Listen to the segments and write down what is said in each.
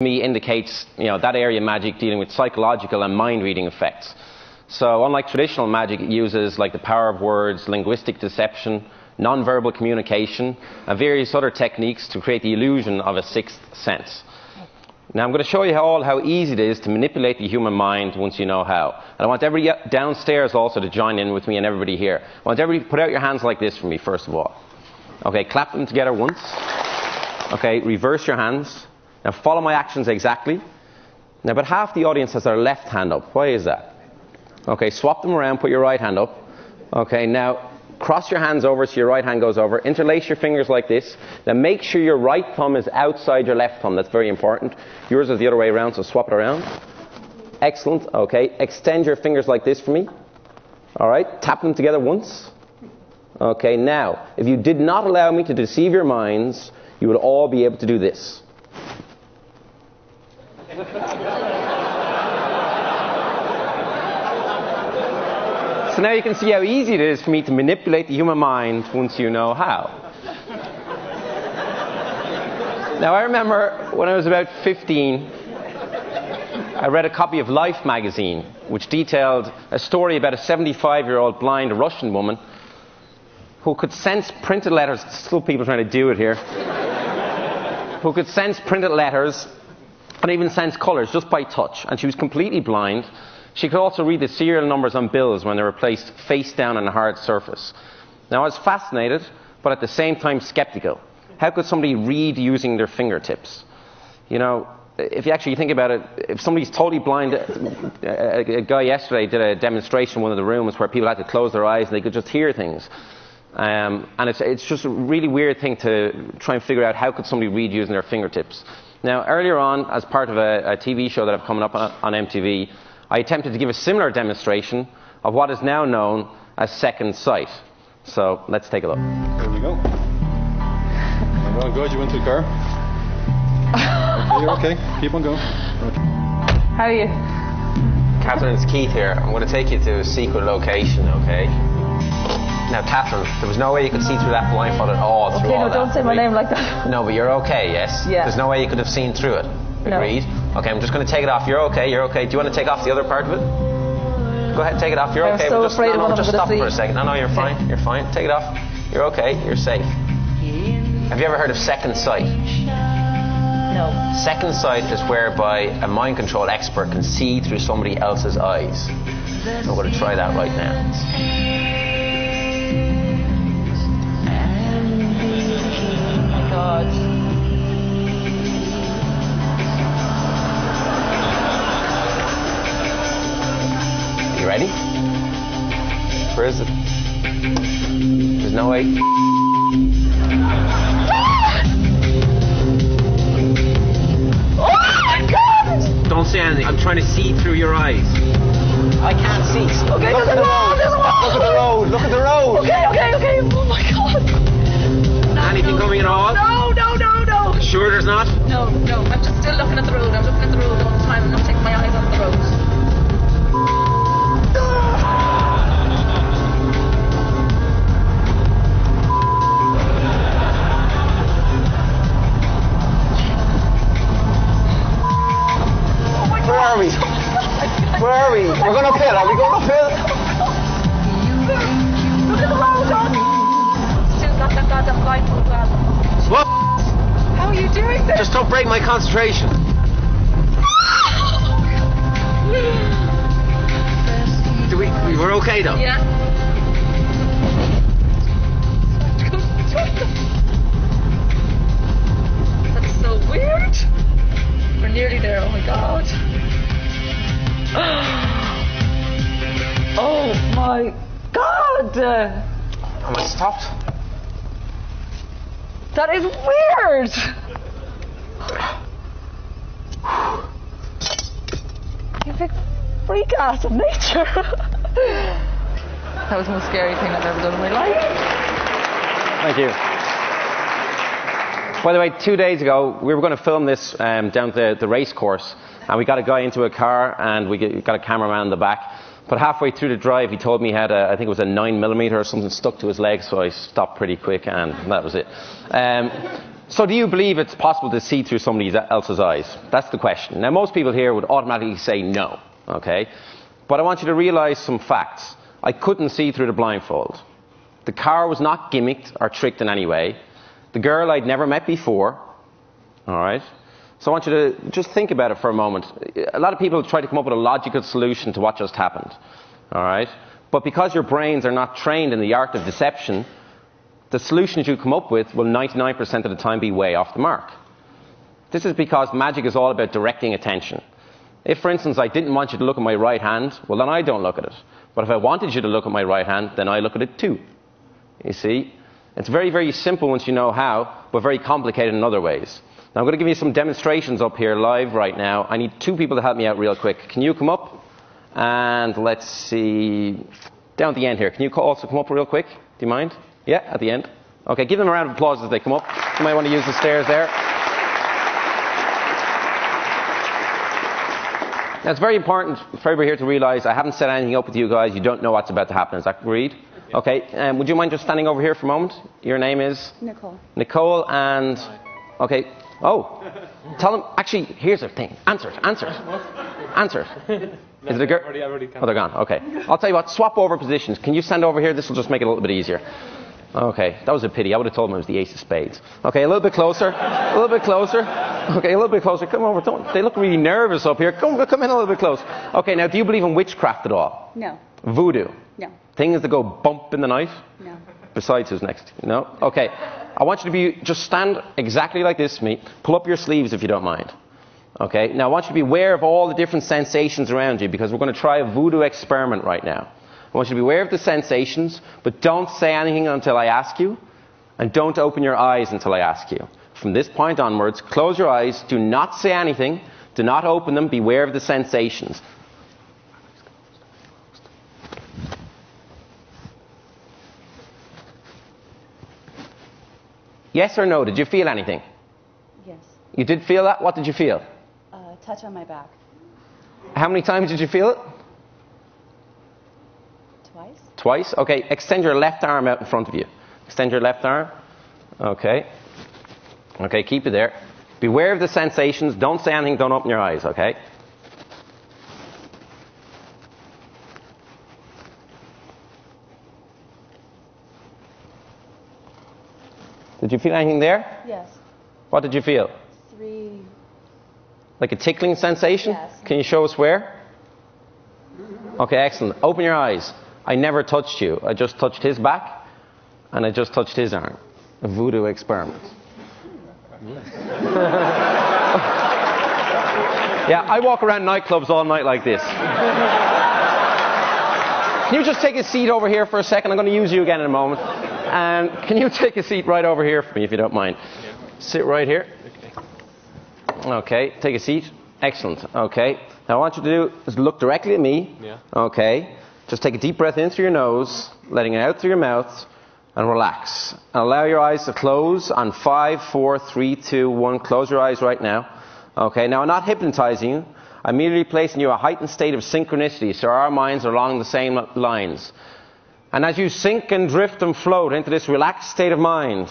me indicates, that area of magic dealing with psychological and mind-reading effects. So unlike traditional magic, it uses like the power of words, linguistic deception, non-verbal communication, and various other techniques to create the illusion of a sixth sense. Now I'm going to show you how easy it is to manipulate the human mind once you know how. And I want everybody downstairs also to join in with me and everybody here. I want everybody to put out your hands like this for me first of all. Okay, clap them together once. Okay, reverse your hands. Now follow my actions exactly. Now about half the audience has their left hand up. Why is that? Okay, swap them around, put your right hand up. Okay, now cross your hands over so your right hand goes over. Interlace your fingers like this. Now make sure your right thumb is outside your left thumb. That's very important. Yours is the other way around, so swap it around. Excellent. Okay, extend your fingers like this for me. All right, tap them together once. Okay, now, if you did not allow me to deceive your minds, you would all be able to do this. So now you can see how easy it is for me to manipulate the human mind once you know how. Now I remember when I was about 15, I read a copy of Life magazine which detailed a story about a 75-year-old blind Russian woman who could sense printed letters. Still people trying to do it here. Who could sense printed letters and even sense colours just by touch. And she was completely blind. She could also read the serial numbers on bills when they were placed face down on a hard surface. Now I was fascinated, but at the same time skeptical. How could somebody read using their fingertips? If you actually think about it, if somebody's totally blind, a guy yesterday did a demonstration in one of the rooms where people had to close their eyes and they could just hear things. And it's just a really weird thing to try and figure out how could somebody read using their fingertips. Now earlier on, as part of a TV show that I've coming up on MTV, I attempted to give a similar demonstration of what is now known as second sight. So let's take a look. Here we go. You're going good. You went to the car. Okay, you're okay. Keep on going. Okay. How are you? Catherine, it's Keith here. I'm going to take you to a secret location, okay? Now, Catherine, there was no way you could see through that blindfold at all. Okay, no, don't say my name like that. No, but you're okay, yes? Yeah. There's no way you could have seen through it. Agreed? No. Okay, I'm just going to take it off. You're okay, you're okay. Do you want to take off the other part of it? Go ahead, take it off. You're okay. I'm so afraid of what I'm just stop see. For a second. No, you're fine. You're fine. Take it off. You're okay. You're safe. Have you ever heard of second sight? No. Second sight is whereby a mind control expert can see through somebody else's eyes. I'm going to try that right now. Oh my God. You ready? Where is it? There's no way. Oh my God! Don't say anything. I'm trying to see through your eyes. I can't see. Okay, there's a wall, there's a wall! Look at the road, look at the road! Okay. Oh my God! Anything coming at all? No. Sure there's not? No. I'm just still looking at the road. I'm looking at the road all the time. I'm not taking my eyes off the road. Where are we? Where are we? We're going uphill. Are we going uphill? Look at the road, John. Still got that goddamn blindfold on. What? How are you doing this? Just don't break my concentration. We're okay though? Yeah. That's so weird. We're nearly there. Oh my God. Oh my God. Am I stopped? That is weird. You big freak ass of nature. That was the most scary thing I've ever done in my life. Thank you. By the way, 2 days ago, we were going to film this down the race course, and we got a guy into a car, and we got a cameraman in the back. But halfway through the drive, he told me he had I think it was a 9mm or something stuck to his leg, so I stopped pretty quick, and that was it. So do you believe it's possible to see through somebody else's eyes? That's the question. Now, most people here would automatically say no, okay? But I want you to realize some facts. I couldn't see through the blindfold. The car was not gimmicked or tricked in any way. The girl I'd never met before, all right? So I want you to just think about it for a moment. A lot of people try to come up with a logical solution to what just happened, all right? But because your brains are not trained in the art of deception, the solutions you come up with will 99% of the time be way off the mark. This is because magic is all about directing attention. If, for instance, I didn't want you to look at my right hand, well, then I don't look at it. But if I wanted you to look at my right hand, then I look at it too. You see? It's very, very simple once you know how, but very complicated in other ways. Now, I'm going to give you some demonstrations up here live right now. I need two people to help me out real quick. Can you come up? And let's see, down at the end here. Can you also come up real quick? Do you mind? Yeah, at the end. Okay, give them a round of applause as they come up. You might want to use the stairs there. Now, it's very important for everybody here to realize I haven't set anything up with you guys. You don't know what's about to happen. Is that agreed? Okay, would you mind just standing over here for a moment? Your name is? Nicole. Nicole, and... Okay. Oh, tell them... Actually, here's the thing. Answer it. Is it a girl? Oh, they're gone. Okay. I'll tell you what. Swap over positions. Can you stand over here? This will just make it a little bit easier. Okay. That was a pity. I would have told them it was the ace of spades. Okay, a little bit closer. A little bit closer. Okay, a little bit closer. Come over. They look really nervous up here. Come in a little bit close. Okay, now, do you believe in witchcraft at all? No. Voodoo? No. Things that go bump in the night? No. Besides, who's next? No? Okay. I want you to just stand exactly like this to me. Pull up your sleeves if you don't mind. Okay? Now, I want you to be aware of all the different sensations around you because we're going to try a voodoo experiment right now. I want you to be aware of the sensations, but don't say anything until I ask you, and don't open your eyes until I ask you. From this point onwards, close your eyes, do not say anything, do not open them, beware of the sensations. Yes or no? Did you feel anything? Yes. You did feel that? What did you feel? Touch on my back. How many times did you feel it? Twice. Twice? Okay, extend your left arm out in front of you. Extend your left arm. Okay. Okay, keep it there. Beware of the sensations. Don't say anything. Don't open your eyes, okay? Did you feel anything there? Yes. What did you feel? 3. Like a tickling sensation? Yes. Can you show us where? Okay, excellent. Open your eyes. I never touched you. I just touched his back, and I just touched his arm. A voodoo experiment. Yeah, I walk around nightclubs all night like this. Can you just take a seat over here for a second? I'm going to use you again in a moment. And can you take a seat right over here for me, if you don't mind? Sit right here. Okay, take a seat. Excellent. Okay. Now, what I want you to do is look directly at me. Yeah. Okay. Just take a deep breath in through your nose, letting it out through your mouth, and relax. And allow your eyes to close on 5, 4, 3, 2, 1. Close your eyes right now. Okay. Now, I'm not hypnotizing you. I'm immediately placing you in a heightened state of synchronicity, so our minds are along the same lines. And as you sink and drift and float into this relaxed state of mind,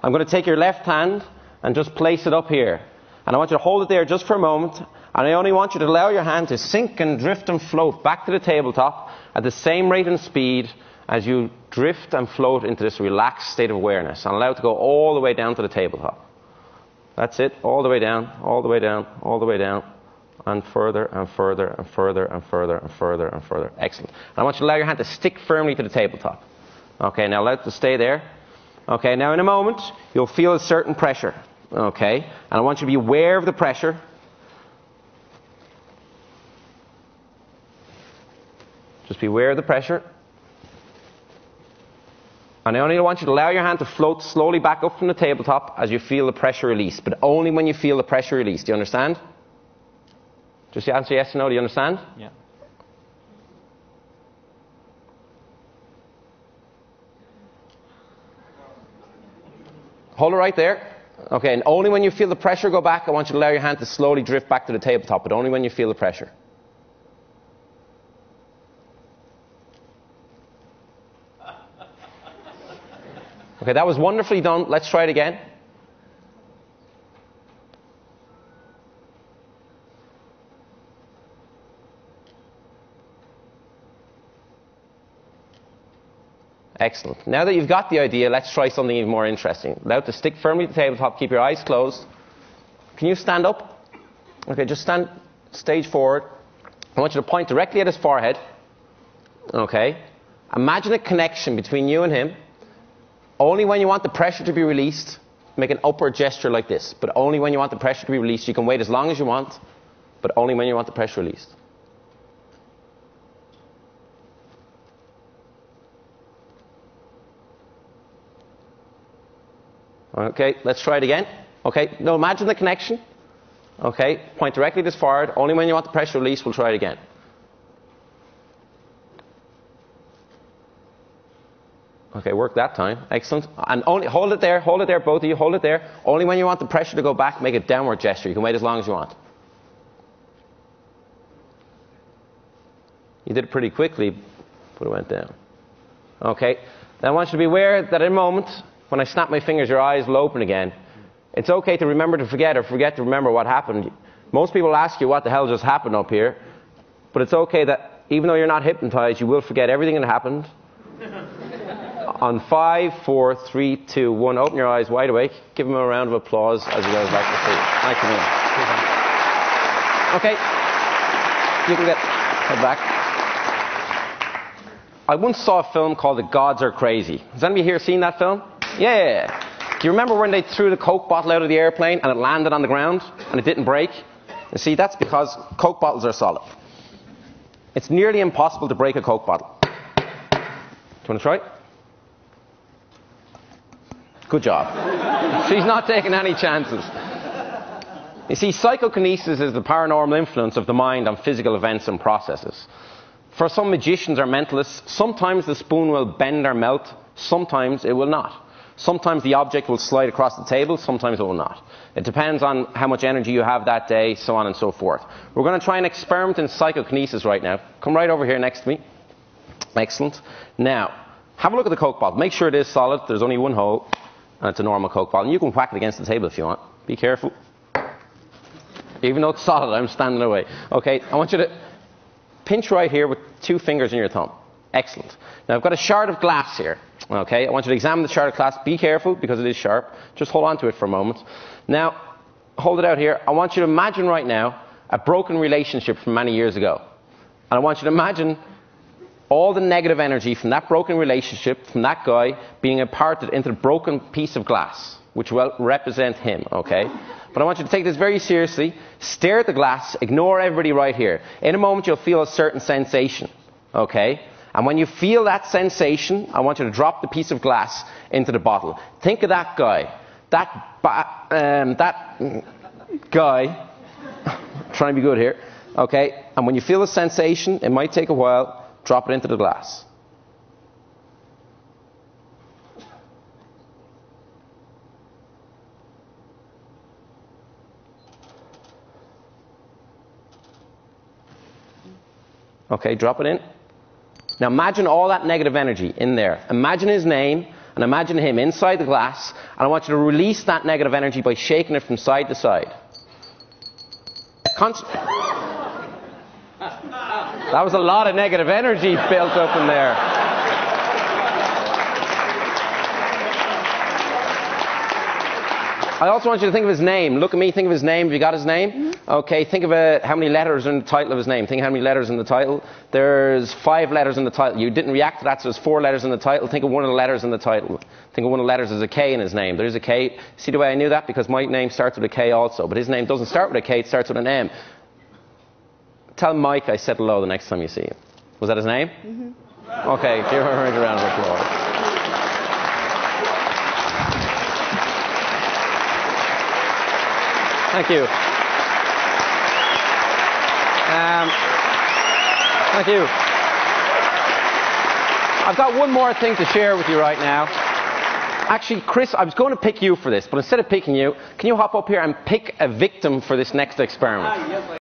I'm going to take your left hand and just place it up here. And I want you to hold it there just for a moment. And I only want you to allow your hand to sink and drift and float back to the tabletop at the same rate and speed as you drift and float into this relaxed state of awareness. And allow it to go all the way down to the tabletop. That's it. All the way down, all the way down, all the way down. And further and further and further and further and further and further. Excellent. And I want you to allow your hand to stick firmly to the tabletop. Okay, now allow it to stay there. Okay, now in a moment, you'll feel a certain pressure. Okay, and I want you to be aware of the pressure. Just be aware of the pressure. And I only want you to allow your hand to float slowly back up from the tabletop as you feel the pressure release. But only when you feel the pressure release. Do you understand? Just answer yes or no. Do you understand? Yeah. Hold it right there. Okay, and only when you feel the pressure go back, I want you to allow your hand to slowly drift back to the tabletop, but only when you feel the pressure. Okay, that was wonderfully done. Let's try it again. Excellent. Now that you've got the idea, let's try something even more interesting. Allow it to stick firmly to the tabletop. Keep your eyes closed. Can you stand up? Okay, just stand stage forward. I want you to point directly at his forehead. Okay. Imagine a connection between you and him. Only when you want the pressure to be released, make an upward gesture like this. But only when you want the pressure to be released. You can wait as long as you want, but only when you want the pressure released. Okay, let's try it again. Okay, now imagine the connection. Okay, point directly to his forehead. Only when you want the pressure released, we'll try it again. Okay, work that time. Excellent. And only hold it there, both of you, hold it there. Only when you want the pressure to go back, make a downward gesture. You can wait as long as you want. You did it pretty quickly, but it went down. Okay, now I want you to be aware that in a moment, when I snap my fingers, your eyes will open again. It's okay to remember to forget or forget to remember what happened. Most people ask you what the hell just happened up here, but it's okay that even though you're not hypnotized, you will forget everything that happened. On 5, 4, 3, 2, 1, open your eyes wide awake. Give him a round of applause as he goes back to sleep. Thank you. Okay, you can head back. I once saw a film called The Gods Are Crazy. Has anybody here seen that film? Yeah. Do you remember when they threw the Coke bottle out of the airplane and it landed on the ground and it didn't break? You see, that's because Coke bottles are solid. It's nearly impossible to break a Coke bottle. Do you want to try it? Good job. She's not taking any chances. You see, psychokinesis is the paranormal influence of the mind on physical events and processes. For some magicians or mentalists, sometimes the spoon will bend or melt, sometimes it will not. Sometimes the object will slide across the table, sometimes it will not. It depends on how much energy you have that day, so on and so forth. We're going to try an experiment in psychokinesis right now. Come right over here next to me. Excellent. Now, have a look at the Coke bottle. Make sure it is solid. There's only one hole, and it's a normal Coke bottle. And you can whack it against the table if you want. Be careful. Even though it's solid, I'm standing away. Okay, I want you to pinch right here with 2 fingers in your thumb. Excellent. Now I've got a shard of glass here. Okay, I want you to examine the shard of glass. Be careful because it is sharp. Just hold on to it for a moment. Now, hold it out here. I want you to imagine right now a broken relationship from many years ago. And I want you to imagine all the negative energy from that broken relationship, from that guy, being imparted into the broken piece of glass, which will represent him, okay? But I want you to take this very seriously. Stare at the glass. Ignore everybody right here. In a moment, you'll feel a certain sensation, okay? And when you feel that sensation, I want you to drop the piece of glass into the bottle. Think of that guy. That guy. Trying to be good here. Okay? And when you feel the sensation, it might take a while, drop it into the glass. Okay, drop it in. Now imagine all that negative energy in there. Imagine his name and imagine him inside the glass, and I want you to release that negative energy by shaking it from side to side. That was a lot of negative energy built up in there. I also want you to think of his name. Look at me, think of his name. Have you got his name? Mm-hmm. Okay, think of how many letters are in the title of his name. Think of how many letters in the title. There's 5 letters in the title. You didn't react to that, so there's 4 letters in the title. Think of one of the letters in the title. Think of one of the letters as a K in his name. There's a K. See the way I knew that? Because my name starts with a K also. But his name doesn't start with a K, it starts with an M. Tell Mike I said hello the next time you see him. Was that his name? Mm-hmm. Okay, give her a round of applause. Thank you. Thank you. I've got one more thing to share with you right now. Actually, Chris, I was going to pick you for this, but instead of picking you, can you hop up here and pick a victim for this next experiment?